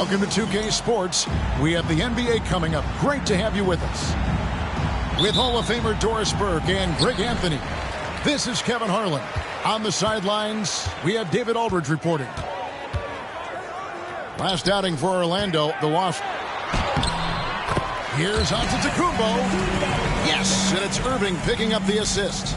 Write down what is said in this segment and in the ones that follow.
Welcome to 2K Sports. We have the NBA coming up. Great to have you with us. With Hall of Famer Doris Burke and Greg Anthony, this is Kevin Harlan. On the sidelines, we have David Aldridge reporting. Last outing for Orlando, the wash. Here's Antetokounmpo. Yes, and it's Irving picking up the assist.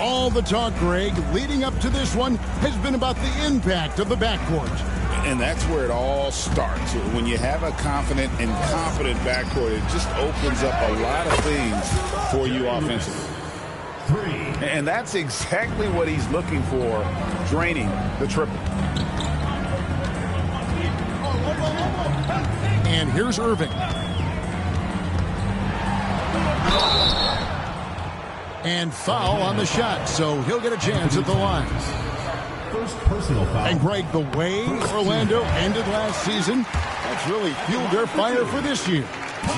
All the talk, Greg, leading up to this one has been about the impact of the backcourt. And that's where it all starts. When you have a confident and competent backcourt, it just opens up a lot of things for you offensively. And that's exactly what he's looking for, draining the triple. And here's Irving. And foul on the shot, so he'll get a chance at the line. First personal foul. And Greg, the way Orlando ended last season, that's really fueled their fire for this year.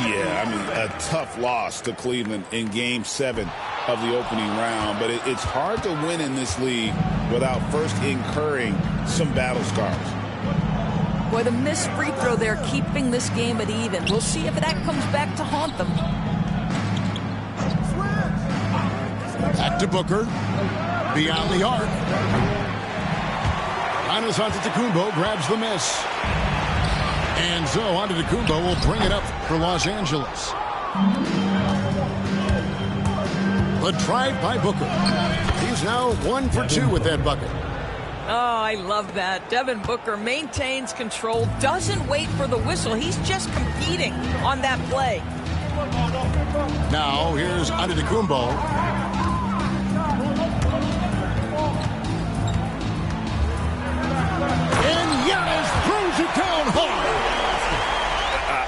Yeah, I mean, a tough loss to Cleveland in Game 7 of the opening round. But it's hard to win in this league without first incurring some battle scars. Boy, the missed free throw there keeping this game at even. We'll see if that comes back to haunt them. Back to Booker. Beyond the arc. Giannis Antetokounmpo grabs the miss. And so Antetokounmpo will bring it up for Los Angeles. The drive by Booker. He's now 1 for 2 with that bucket. Oh, I love that. Devin Booker maintains control, doesn't wait for the whistle. He's just competing on that play. Now here's Antetokounmpo. And Giannis throws it down hard.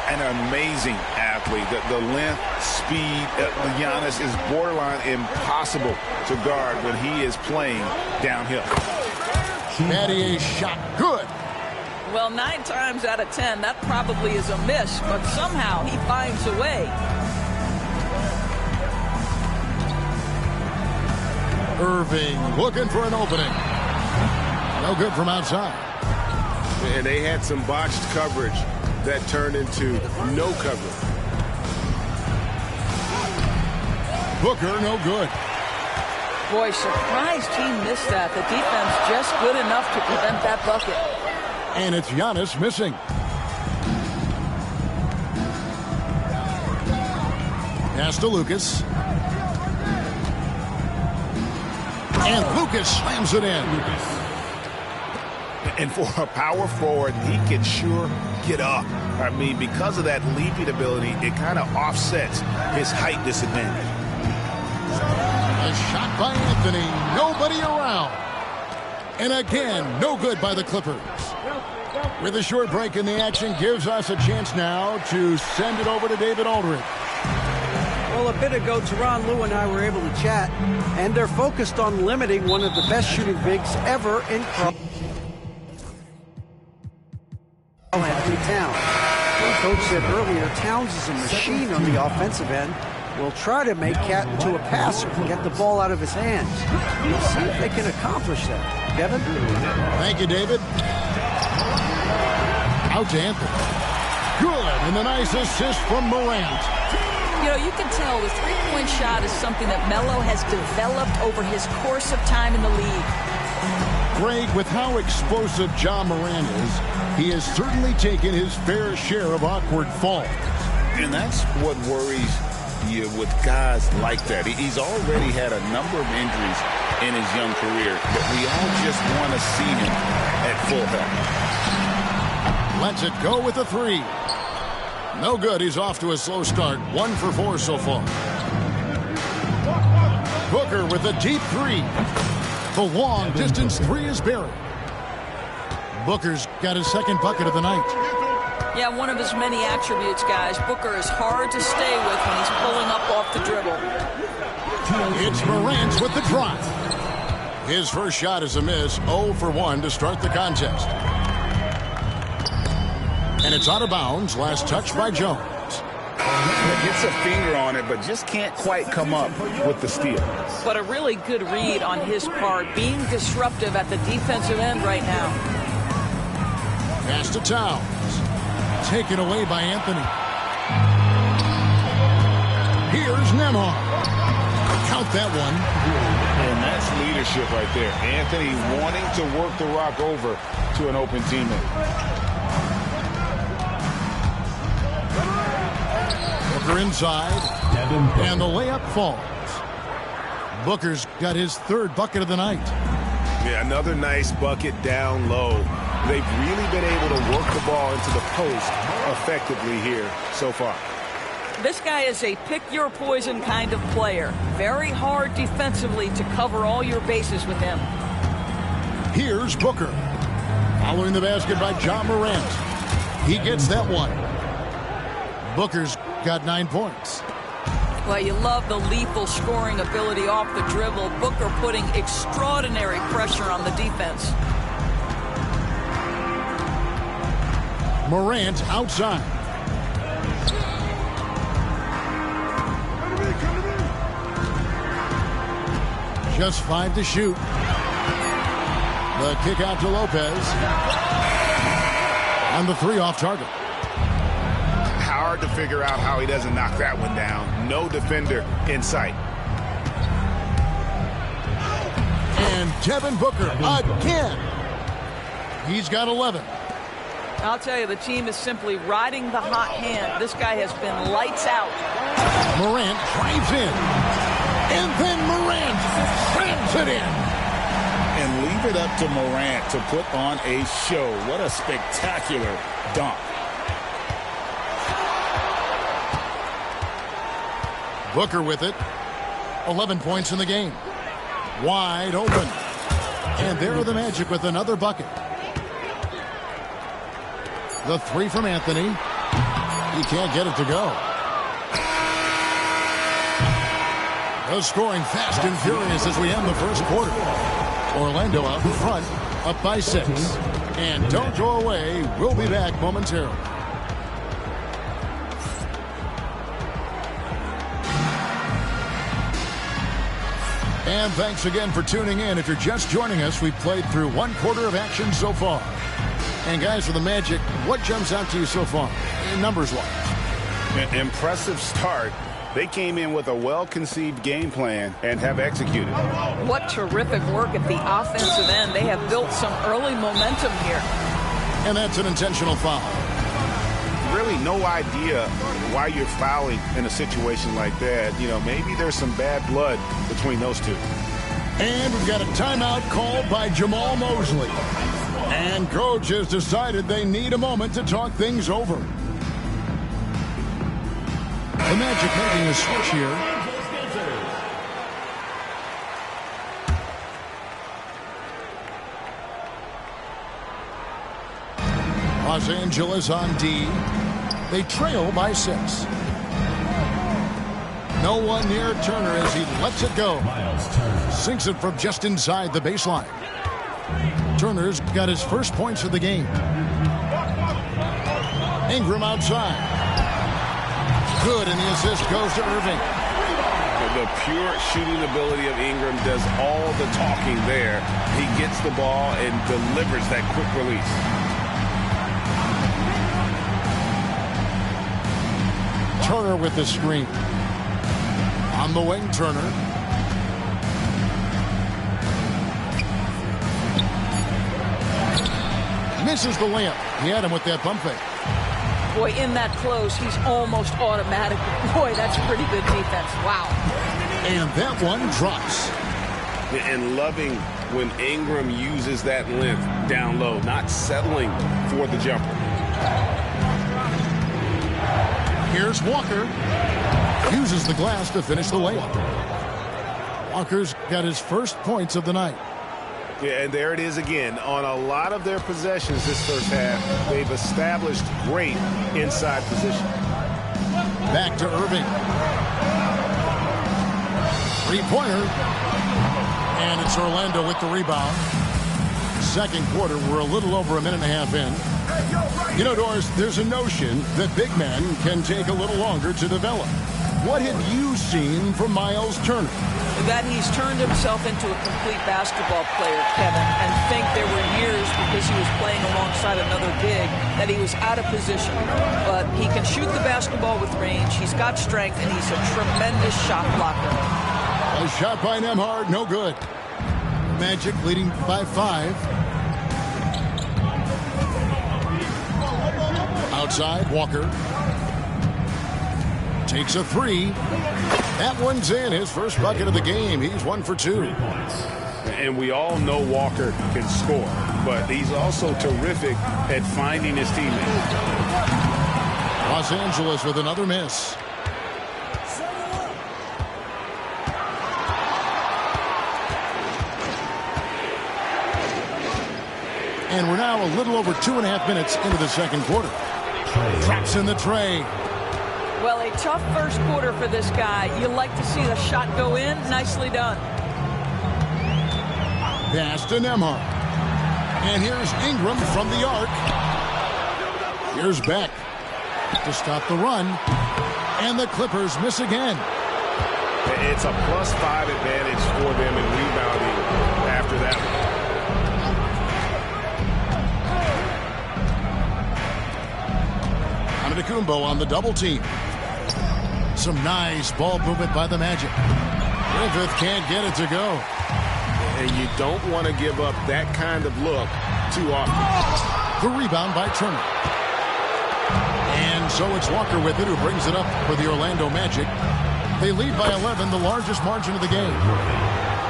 An amazing athlete. The length, speed, Giannis is borderline impossible to guard when he is playing downhill. Mattier's shot good. Well, 9 times out of 10, that probably is a miss, but somehow he finds a way. Irving looking for an opening. No good from outside. And they had some botched coverage that turned into no coverage. Booker, no good. Boy, surprised he missed that. The defense just good enough to prevent that bucket. And it's Giannis missing. Pass to Lucas. And Lucas slams it in. And for a power forward, he can sure get up. I mean, because of that leaping ability, it kind of offsets his height disadvantage. A shot by Anthony. Nobody around. And again, no good by the Clippers. With a short break in the action, gives us a chance now to send it over to David Aldridge. Well, a bit ago, Tyronn Lue and I were able to chat, and they're focused on limiting one of the best shooting bigs ever in Anthony Towns. The coach said earlier, Towns is a machine on the offensive end. We'll try to make Cat into a passer and get the ball out of his hands. We'll see if they can accomplish that. Kevin? Thank you, David. Out to Anthony. Good, and a nice assist from Morant. You know, you can tell the three-point shot is something that Melo has developed over his course of time in the league. Greg, with how explosive Ja Morant is, he has certainly taken his fair share of awkward falls. And that's what worries you with guys like that. He's already had a number of injuries in his young career, but we all just want to see him at full health. Lets it go with a three. No good. He's off to a slow start. 1 for 4 so far. Booker with a deep three. The long distance three is buried. Booker's got his second bucket of the night. Yeah, one of his many attributes, guys. Booker is hard to stay with when he's pulling up off the dribble. It's Morant with the drive. His first shot is a miss, 0 for 1 to start the contest. And it's out of bounds, last touch by Jones. Gets a finger on it, but just can't quite come up with the steal. But a really good read on his part, being disruptive at the defensive end right now. Pass to Towns. Taken away by Anthony. Here's Nembhard. Count that one. And that's leadership right there. Anthony wanting to work the rock over to an open teammate. Booker inside. And the layup falls. Booker's got his third bucket of the night. Yeah, another nice bucket down low. They've really been able to work the ball into the post effectively here so far. This guy is a pick-your-poison kind of player. Very hard defensively to cover all your bases with him. Here's Booker. Following the basket by Ja Morant. He gets that one. Booker's got 9 points. Well, you love the lethal scoring ability off the dribble. Booker putting extraordinary pressure on the defense. Morant outside. Just 5 to shoot. The kick out to Lopez. And the three off target. Hard to figure out how he doesn't knock that one down. No defender in sight. And Devin Booker again. He's got 11. I'll tell you, the team is simply riding the hot hand. This guy has been lights out. Morant drives in. And then Morant slams it in. And leave it up to Morant to put on a show. What a spectacular dunk. Booker with it. 11 points in the game. Wide open. And there are the Magic with another bucket. The three from Anthony. He can't get it to go. The scoring fast and furious as we end the first quarter. Orlando out in front, up by 6. And don't go away. We'll be back momentarily. And thanks again for tuning in. If you're just joining us, we've played through 1 quarter of action so far. And guys, for the Magic, what jumps out to you so far, numbers-wise? Impressive start. They came in with a well-conceived game plan and have executed. What terrific work at the offensive end. They have built some early momentum here. And that's an intentional foul. Really no idea why you're fouling in a situation like that. You know, maybe there's some bad blood between those two. And we've got a timeout called by Jamal Mosley. And coach has decided they need a moment to talk things over. The Magic making a switch here. Los Angeles on D. They trail by 6. No one near Turner as he lets it go. Sinks it from just inside the baseline. Turner's got his first points of the game. Ingram outside. Good, and the assist goes to Irving. The pure shooting ability of Ingram does all the talking there. He gets the ball and delivers that quick release. Turner with the screen. On the wing, Turner. Misses the layup. He had him with that pump fake. Boy, in that close, he's almost automatic. Boy, that's pretty good defense. Wow. And that one drops. And loving when Ingram uses that length down low, not settling for the jumper. Here's Walker. Uses the glass to finish the layup. Walker's got his first points of the night. Yeah, and there it is again. On a lot of their possessions this first half, they've established great inside position. Back to Irving. Three-pointer. And it's Orlando with the rebound. Second quarter, we're a little over a minute and a half in. You know, Doris, there's a notion that big men can take a little longer to develop. What have you seen from Miles Turner? That he's turned himself into a complete basketball player, Kevin, and think there were years because he was playing alongside another big that he was out of position. But he can shoot the basketball with range, he's got strength, and he's a tremendous shot blocker. A shot by Nembhard, no good. Magic leading by 5. Outside, Walker. Takes a 3. That one's in. His first bucket of the game. He's 1 for 2. And we all know Walker can score, but he's also terrific at finding his teammates. Los Angeles with another miss. And we're now a little over 2.5 minutes into the second quarter. Drops in the tray. Well, a tough first quarter for this guy. You like to see the shot go in. Nicely done. Pass to Nembhard. And here's Ingram from the arc. Here's Beck to stop the run. And the Clippers miss again. It's a +5 advantage for them in rebounding after that one. Antetokounmpo on the double team. Some nice ball movement by the Magic. Griffith can't get it to go. And you don't want to give up that kind of look too often. The rebound by Turner. And so it's Walker with it who brings it up for the Orlando Magic. They lead by 11, the largest margin of the game.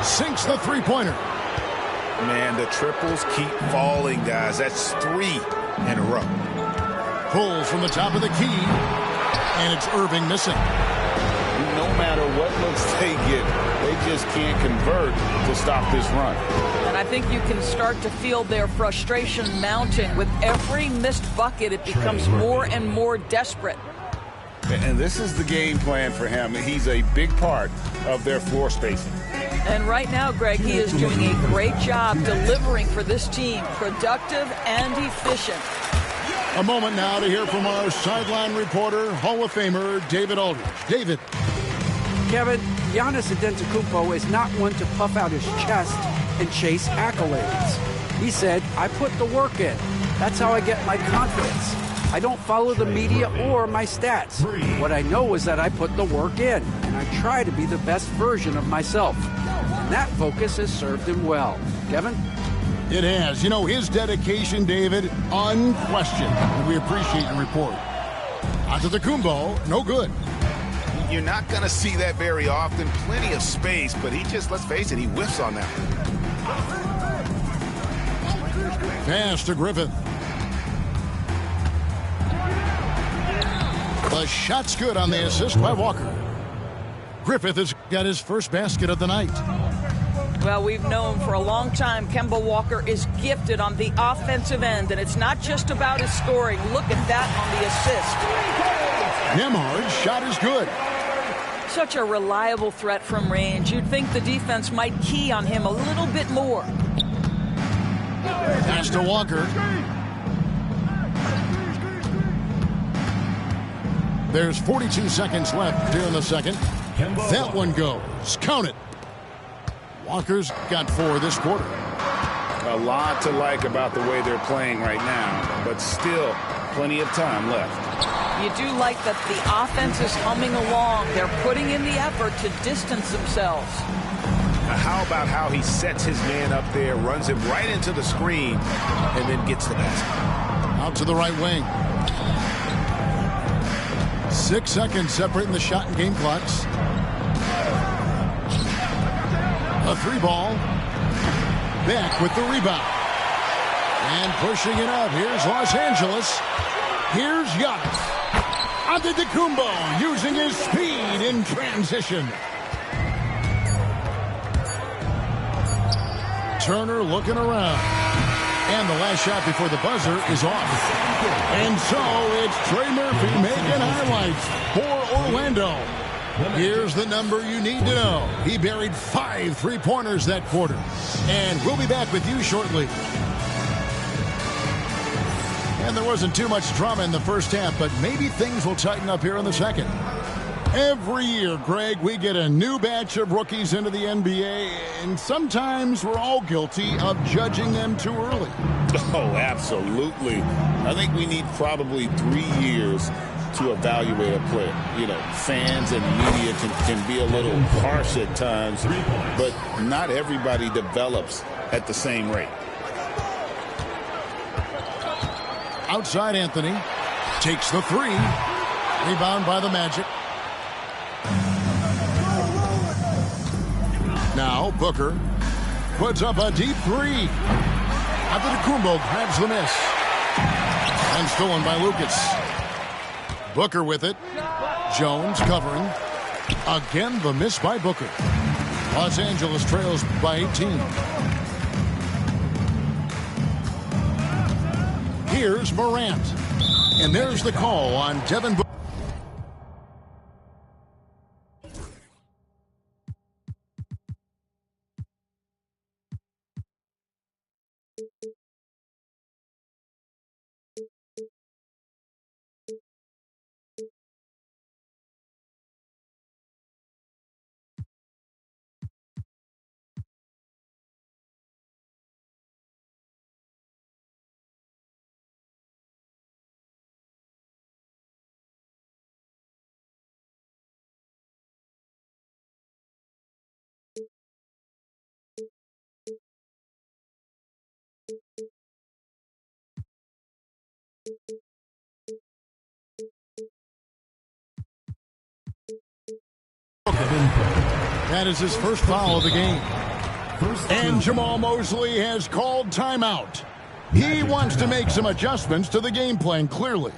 Sinks the three-pointer. Man, the triples keep falling, guys. That's 3 in a row. Pulls from the top of the key. And it's Irving missing. No matter what looks they get, they just can't convert to stop this run. And I think you can start to feel their frustration mounting. With every missed bucket, it becomes more and more desperate. And this is the game plan for him. He's a big part of their floor spacing. And right now, Greg, he is doing a great job delivering for this team. Productive and efficient. A moment now to hear from our sideline reporter, Hall of Famer David Aldridge. David. Kevin, Giannis Antetokounmpo is not one to puff out his chest and chase accolades. He said, I put the work in. That's how I get my confidence. I don't follow the media or my stats. What I know is that I put the work in, and I try to be the best version of myself. And that focus has served him well. Kevin? It has. You know, his dedication, David, unquestioned. And we appreciate your report. Antetokounmpo, no good. You're not going to see that very often. Plenty of space, but he just, let's face it, he whiffs on that. Pass to Griffith. The shot's good on the assist by Walker. Griffith has got his first basket of the night. Well, we've known for a long time Kemba Walker is gifted on the offensive end, and it's not just about his scoring. Look at that on the assist. Nembhard's shot is good. Such a reliable threat from range. You'd think the defense might key on him a little bit more. Pass to Walker. There's 42 seconds left here in the second. That one goes. Count it. Walker's got 4 this quarter. A lot to like about the way they're playing right now, but still plenty of time left. You do like that the offense is humming along. They're putting in the effort to distance themselves. Now, how about how he sets his man up there, runs him right into the screen, and then gets the basket. Out to the right wing. 6 seconds separating the shot and game clocks. A 3-ball. Beck with the rebound. And pushing it up. Here's Los Angeles. Here's Giannis. Antetokounmpo using his speed in transition. Turner looking around. And the last shot before the buzzer is off. And so it's Trey Murphy making highlights for Orlando. Here's the number you need to know. He buried 5 3-pointers that quarter. And we'll be back with you shortly. And there wasn't too much drama in the first half, but maybe things will tighten up here in the second. Every year, Greg, we get a new batch of rookies into the NBA, and sometimes we're all guilty of judging them too early. Oh, absolutely. I think we need probably 3 years to evaluate a player. You know, fans and media can be a little harsh at times, but not everybody develops at the same rate. Outside Anthony takes the 3. Rebound by the Magic. Now Booker puts up a deep 3. Antetokounmpo grabs the miss. And stolen by Lucas. Booker with it. Jones covering. Again the miss by Booker. Los Angeles trails by 18. Here's Morant. And there's the call on Devin Booker. That is his first foul of the game. And Jamal Mosley has called timeout. He wants to make some adjustments to the game plan, clearly.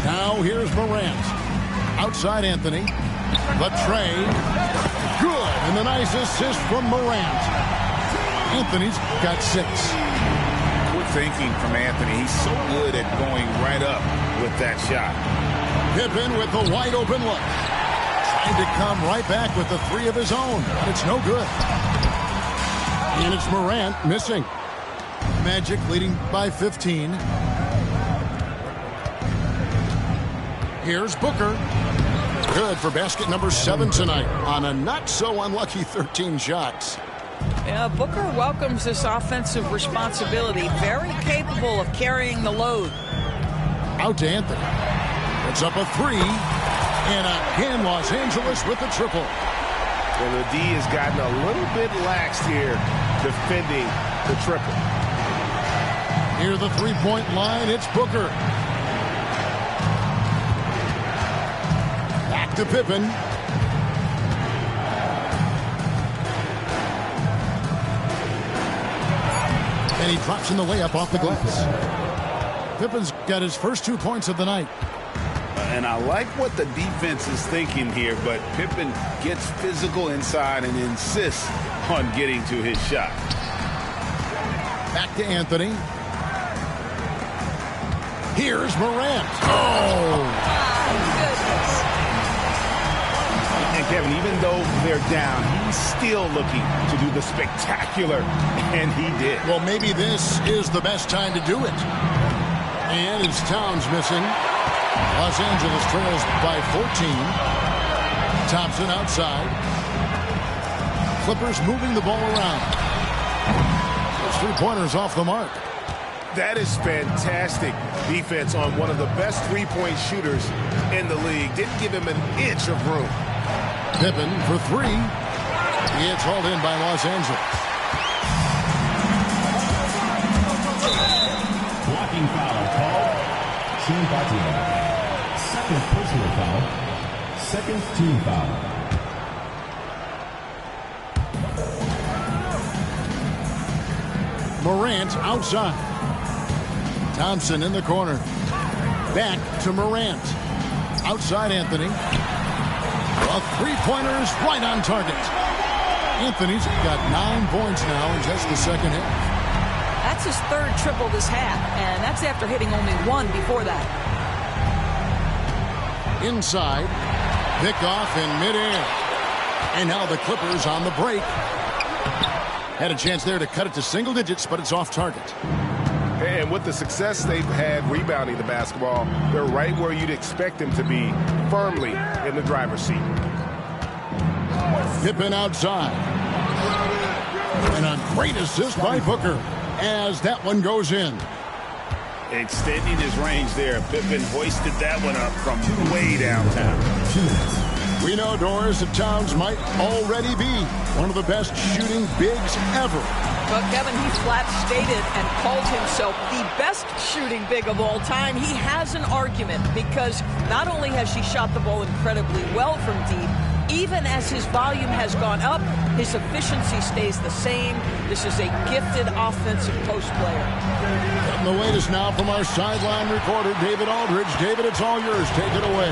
Now here's Morant. Outside Anthony. The tray. Good. And the nice assist from Morant. Anthony's got 6. Good thinking from Anthony. He's so good at going right up with that shot. Pippen with the wide open look. Trying to come right back with the 3 of his own. But it's no good. And it's Morant missing. Magic leading by 15. Here's Booker. Good for basket number 7 tonight on a not-so-unlucky 13 shots. Yeah, Booker welcomes this offensive responsibility. Very capable of carrying the load. Out to Anthony. Puts up a 3. And again, Los Angeles with the triple. And the D has gotten a little bit lax here defending the triple. Near the three-point line, it's Booker. Back to Pippen. And he drops in the layup off the glass. Pippen's got his first 2 points of the night. And I like what the defense is thinking here, but Pippen gets physical inside and insists on getting to his shot. Back to Anthony. Here's Morant. Oh! Goodness. And Kevin, even though they're down, he's still looking to do the spectacular, and he did. Well, maybe this is the best time to do it. And it's Towns missing. Los Angeles trails by 14. Thompson outside. Clippers moving the ball around. Those three-pointers off the mark. That is fantastic defense on one of the best three-point shooters in the league. Didn't give him an inch of room. Pippen for three. It's hauled in by Los Angeles. Blocking foul called. Team Batia. Second personal foul. Second team foul. Morant outside. Thompson in the corner. Back to Morant. Outside Anthony. A three-pointer's right on target. Anthony's got 9 points now in just the second half. That's his third triple this half, and that's after hitting only one before that. Inside. Picked off in midair. And now the Clippers on the break. Had a chance there to cut it to single digits, but it's off target. And with the success they've had rebounding the basketball, they're right where you'd expect them to be, firmly in the driver's seat. Pippen outside. And a great assist by Booker as that one goes in. Extending his range there. Pippen hoisted that one up from way downtown. We know, Doris, that Towns might already be one of the best shooting bigs ever. But Kevin, he flat stated and called himself the best shooting big of all time. He has an argument because not only has he shot the ball incredibly well from deep, even as his volume has gone up, his efficiency stays the same. This is a gifted offensive post player. And the latest now from our sideline reporter, David Aldridge. David, it's all yours. Take it away.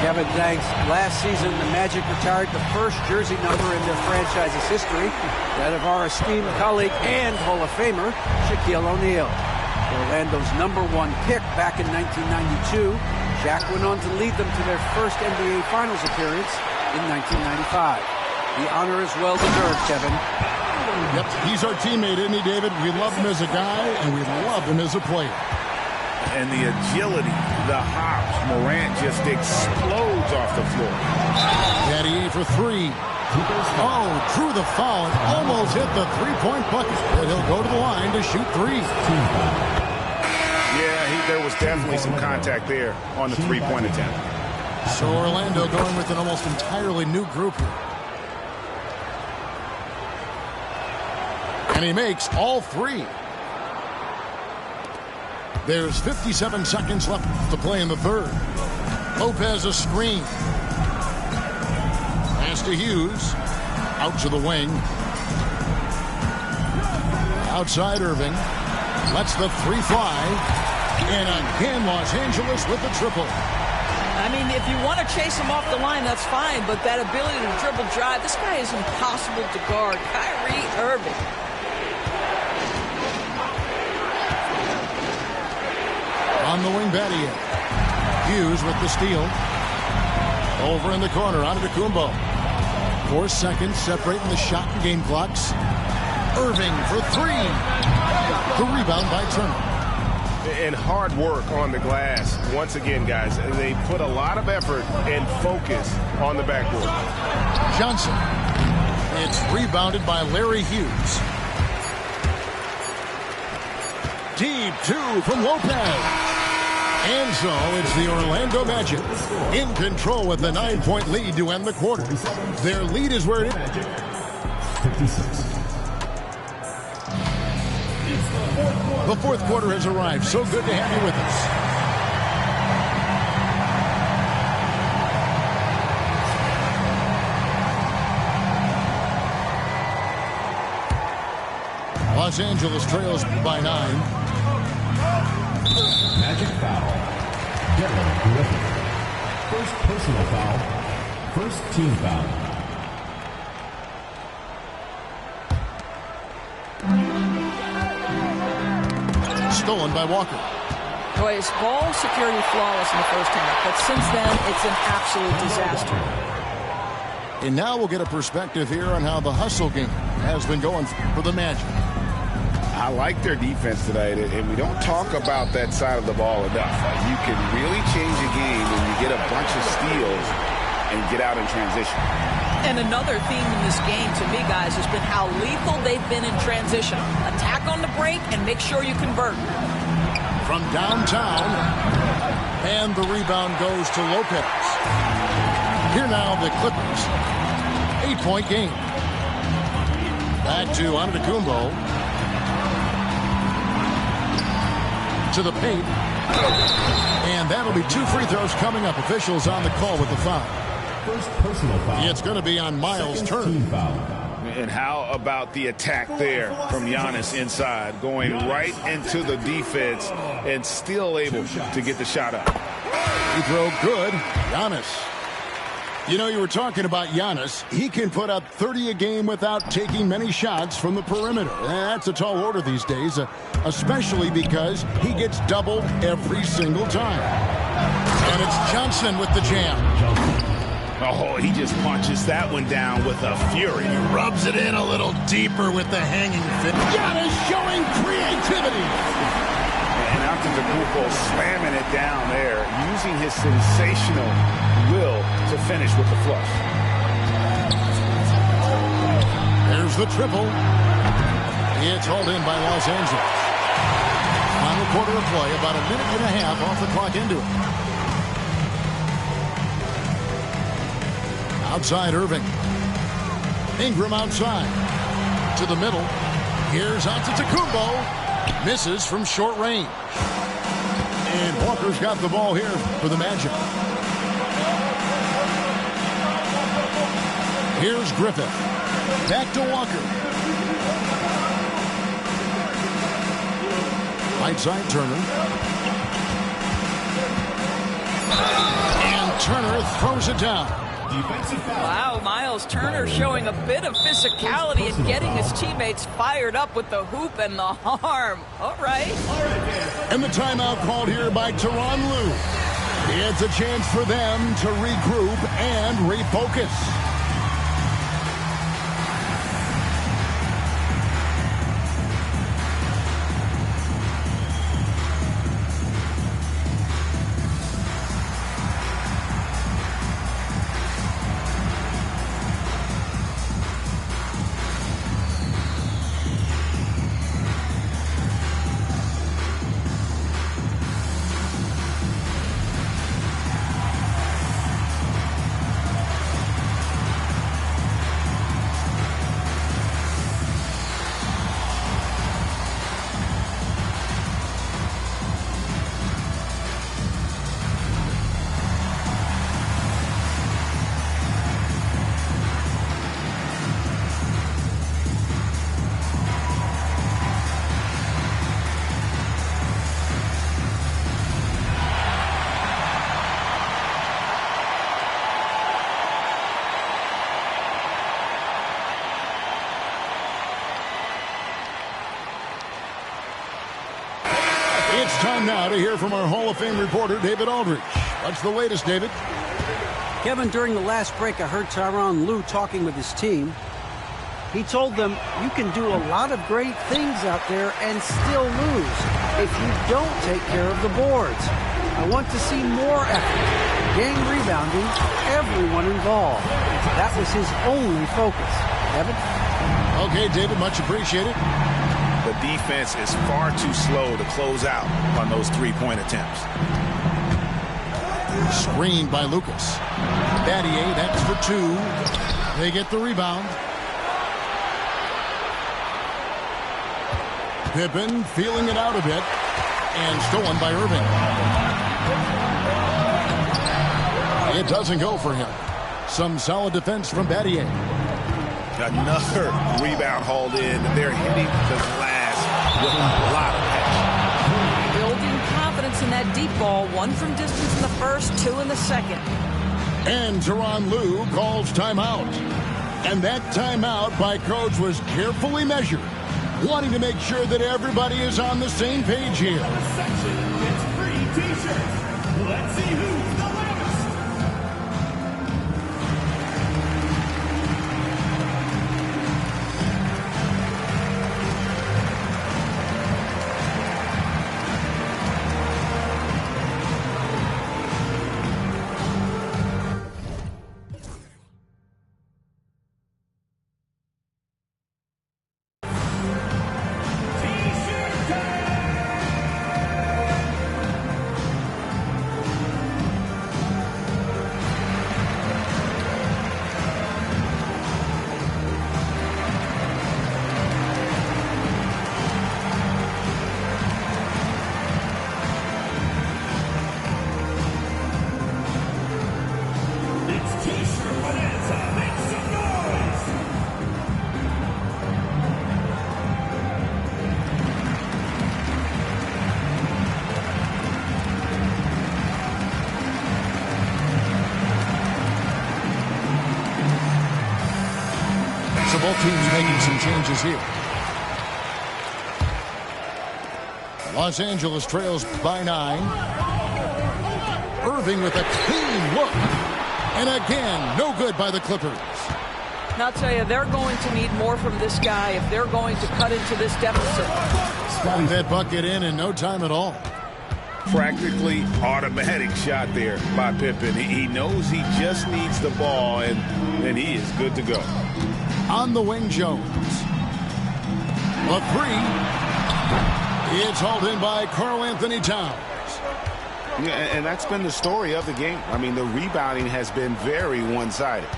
Kevin, thanks. Last season, the Magic retired the first jersey number in their franchise's history, that of our esteemed colleague and Hall of Famer, Shaquille O'Neal. Orlando's #1 pick back in 1992, Shaq went on to lead them to their first NBA Finals appearance in 1995. The honor is well-deserved, Kevin. Yep, he's our teammate, isn't he, David? We love him as a guy, and we love him as a player. And the agility, the hops, Morant just explodes off the floor. Daddy for three. Oh, drew the foul and almost hit the three-point bucket. But he'll go to the line to shoot three. Yeah, there was definitely some contact there on the three-point attempt. So Orlando going with an almost entirely new group here. And he makes all three. There's 57 seconds left to play in the third. Lopez a screen. Pass to Hughes. Out to the wing. Outside Irving. Lets the three fly. And again, Los Angeles with the triple. I mean, if you want to chase him off the line, that's fine. But that ability to dribble drive, this guy is impossible to guard. Kyrie Irving. On the wing, Battier. Hughes with the steal. Over in the corner, Antetokounmpo. 4 seconds separating the shot and game clocks. Irving for three. The rebound by Turner. And hard work on the glass. Once again, guys, they put a lot of effort and focus on the backboard. Johnson. It's rebounded by Larry Hughes. Deep two from Lopez. And so it's the Orlando Magic in control with the 9-point lead to end the quarter. Their lead is where it is. 56. The fourth quarter has arrived. So good to have you with us. Los Angeles trails by 9. Magic foul. Dylan Griffin. First personal foul. First team foul. Stolen by Walker. Boy, his ball security flawless in the first half, but since then, it's an absolute disaster. And now we'll get a perspective here on how the hustle game has been going for the Magic. I like their defense tonight, and we don't talk about that side of the ball enough. You can really change a game when you get a bunch of steals and get out in transition. And another theme in this game, to me, guys, has been how lethal they've been in transition. Attack on the break and make sure you convert. From downtown, and the rebound goes to Lopez. Here now the Clippers. 8-point game. Back to Antetokounmpo. To the paint. And that'll be 2 free throws coming up. Officials on the call with the foul. First personal foul. It's going to be on Miles Second Turner. team foul. And how about the attack there from Giannis inside, going right into the defense and still able to get the shot up. Free throw good. Giannis. You know, you were talking about Giannis. He can put up 30 a game without taking many shots from the perimeter. That's a tall order these days, especially because he gets doubled every single time. And it's Johnson with the jam. Oh, he just punches that one down with a fury. He rubs it in a little deeper with the hanging fit. Giannis showing creativity. And Antetokounmpo slamming it down there, using his sensational will to finish with the flush. There's the triple. It's hauled in by Los Angeles. Final quarter of play, about a minute and a half off the clock into it. Outside Irving. Ingram outside. To the middle. Here's Antetokounmpo. Misses from short range. And Walker's got the ball here for the Magic. Here's Griffith. Back to Walker. Right side Turner. And Turner throws it down. Wow, Miles Turner showing a bit of physicality and getting his teammates fired up with the hoop and the arm. All right. And the timeout called here by Tyronn Lue. It's a chance for them to regroup and refocus. It's time now to hear from our Hall of Fame reporter, David Aldridge. What's the latest, David? Kevin, during the last break, I heard Tyronn Lue talking with his team. He told them, you can do a lot of great things out there and still lose if you don't take care of the boards. I want to see more effort, gang rebounding, everyone involved. That was his only focus. Kevin? Okay, David, much appreciated. The defense is far too slow to close out on those three-point attempts. Screened by Lucas. Battier, that's for 2. They get the rebound. Pippen feeling it out a bit. And stolen by Irving. It doesn't go for him. Some solid defense from Battier. Another rebound hauled in. They're hitting the glass with a lot of passion. Building confidence in that deep ball. 1 from distance in the first, 2 in the second. And Tyronn Lue calls timeout. And that timeout by Coach was carefully measured, wanting to make sure that everybody is on the same page here. Section gets free t-shirts. Let's see who's the loudest. So both teams making some changes here. Los Angeles trails by 9. Irving with a clean look. And again, no good by the Clippers. Now, I'll tell you, they're going to need more from this guy if they're going to cut into this deficit. Slotting that bucket in no time at all. Practically automatic shot there by Pippen. He knows he just needs the ball, and he is good to go. On the wing, Jones. A 3. It's hauled in by Karl-Anthony Towns. Yeah, and that's been the story of the game. I mean, the rebounding has been very one-sided.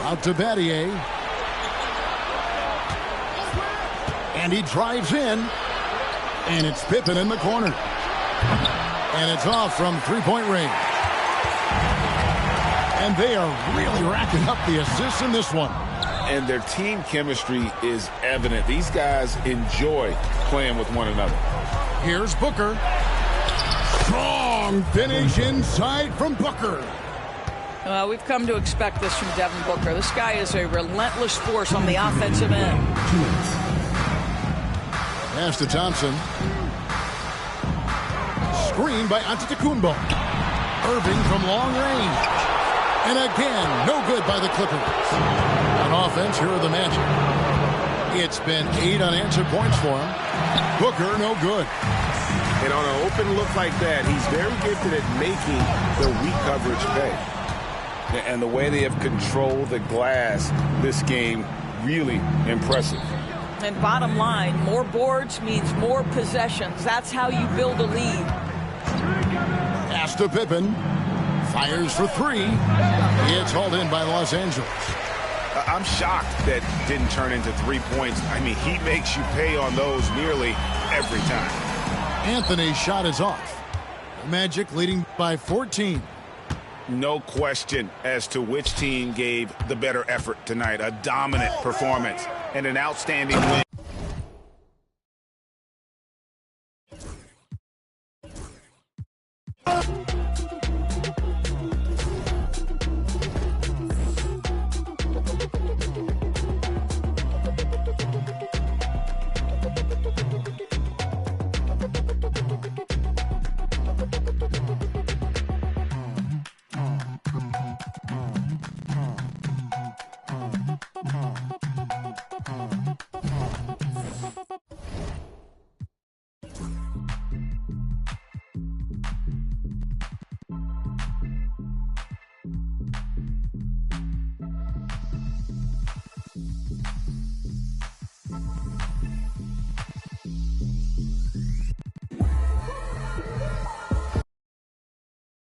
Out to Battier. And he drives in. And it's Pippen in the corner. And it's off from three-point range. And they are really racking up the assists in this one. And their team chemistry is evident. These guys enjoy playing with one another. Here's Booker. Strong finish inside from Booker. We've come to expect this from Devin Booker. This guy is a relentless force on the offensive end. Pass to Thompson. Screen by Antetokounmpo. Irving from long range. And again, no good by the Clippers. On offense, here are the Magic. It's been 8 unanswered points for him. Booker, no good. And on an open look like that, he's very gifted at making the weak coverage pay. And the way they have controlled the glass this game, really impressive. And bottom line, more boards means more possessions. That's how you build a lead. Pass to Pippen. Fires for 3. It's hauled in by Los Angeles. I'm shocked that didn't turn into 3 points. I mean, he makes you pay on those nearly every time. Anthony's shot is off. Magic leading by 14. No question as to which team gave the better effort tonight. A dominant performance and an outstanding win.